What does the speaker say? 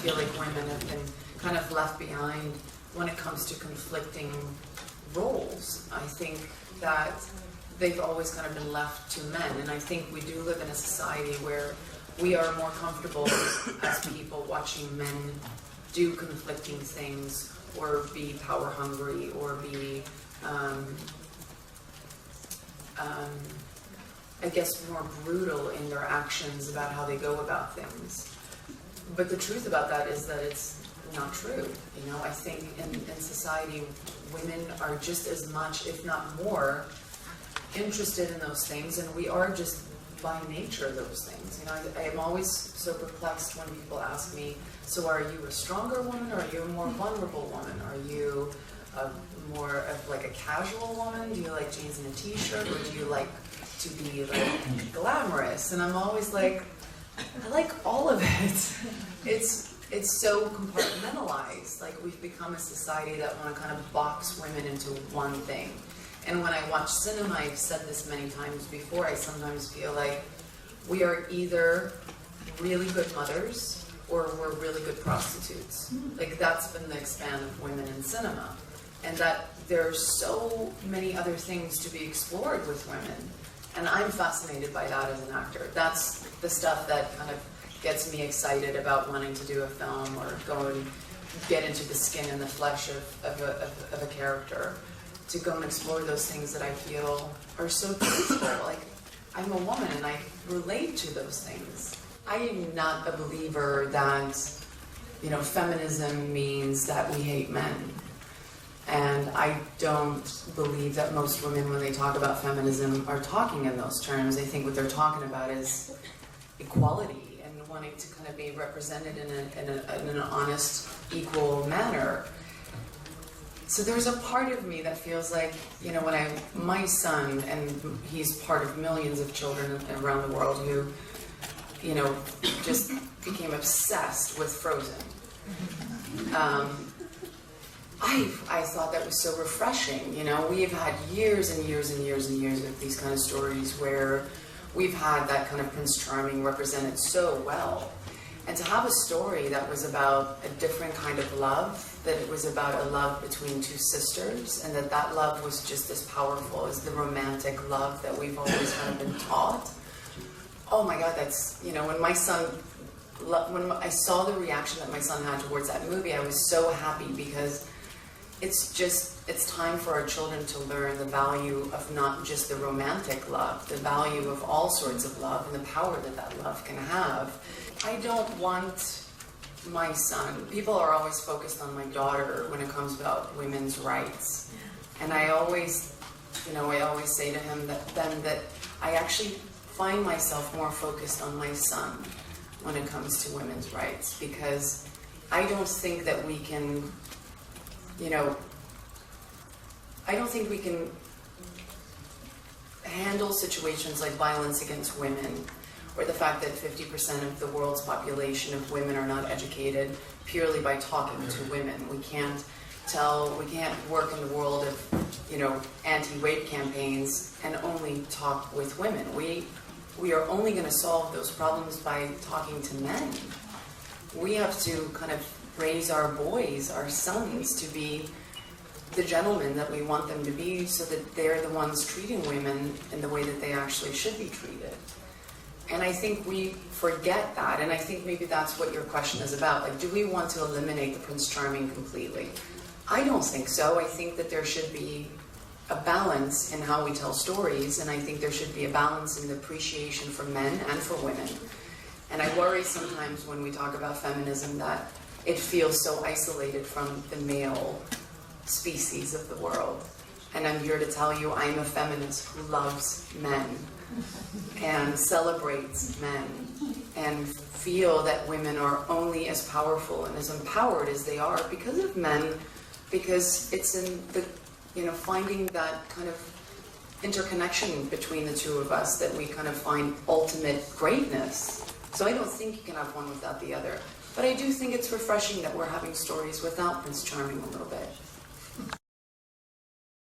feel like women have been kind of left behind when it comes to conflicting roles. I think that they've always kind of been left to men, and I think we do live in a society where we are more comfortable as people watching men do conflicting things, or be power hungry, or be, I guess, more brutal in their actions about how they go about things. But the truth about that is that it's not true. You know, I think in society, women are just as much, if not more, interested in those things, and we are just by nature those things. You know, I am always so perplexed when people ask me, so are you a stronger woman, or are you a more vulnerable woman? Are you more of like a casual woman? Do you like jeans and a t-shirt, or do you like to be like glamorous? And I'm always like, I like all of it. It's so compartmentalized. Like, we've become a society that want to kind of box women into one thing. And when I watch cinema, I've said this many times before, I sometimes feel like we are either really good mothers or we're really good prostitutes. Like, that's been the span of women in cinema. And that there's so many other things to be explored with women. And I'm fascinated by that as an actor. That's the stuff that kind of gets me excited about wanting to do a film, or go and get into the skin and the flesh of a character. To go and explore those things that I feel are so truthful. Like, I'm a woman and I relate to those things. I am not a believer that, you know, feminism means that we hate men. And I don't believe that most women, when they talk about feminism, are talking in those terms. I think what they're talking about is equality and wanting to kind of be represented in an honest, equal manner. So there's a part of me that feels like, you know, when my son, and he's part of millions of children around the world who, you know, just became obsessed with Frozen. I thought that was so refreshing. You know, we've had years and years and years and years of these kind of stories where we've had that kind of Prince Charming represented so well. And to have a story that was about a different kind of love, that it was about a love between two sisters, and that love was just as powerful as the romantic love that we've always kind of been taught. Oh my God, that's, you know, when I saw the reaction that my son had towards that movie, I was so happy, because it's time for our children to learn the value of not just the romantic love, the value of all sorts of love, and the power that love can have. I don't want my son, people are always focused on my daughter when it comes about women's rights. And I always, you know, I always say to him that I actually find myself more focused on my son when it comes to women's rights, because I don't think that we can, you know, I don't think we can handle situations like violence against women, or the fact that 50% of the world's population of women are not educated, purely by talking to women. We can't work in the world of, you know, anti-rape campaigns and only talk with women. We are only going to solve those problems by talking to men. We have to kind of raise our boys, our sons, to be the gentlemen that we want them to be, so that they're the ones treating women in the way that they actually should be treated. And I think we forget that, and I think maybe that's what your question is about. Like, do we want to eliminate the Prince Charming completely? I don't think so. I think that there should be a balance in how we tell stories, and I think there should be a balance in the appreciation for men and for women. And I worry sometimes when we talk about feminism that it feels so isolated from the male species of the world. And I'm here to tell you, I'm a feminist who loves men and celebrates men, and feel that women are only as powerful and as empowered as they are because of men, because it's in the, you know, finding that kind of interconnection between the two of us that we kind of find ultimate greatness. So I don't think you can have one without the other. But I do think it's refreshing that we're having stories without Prince Charming a little bit.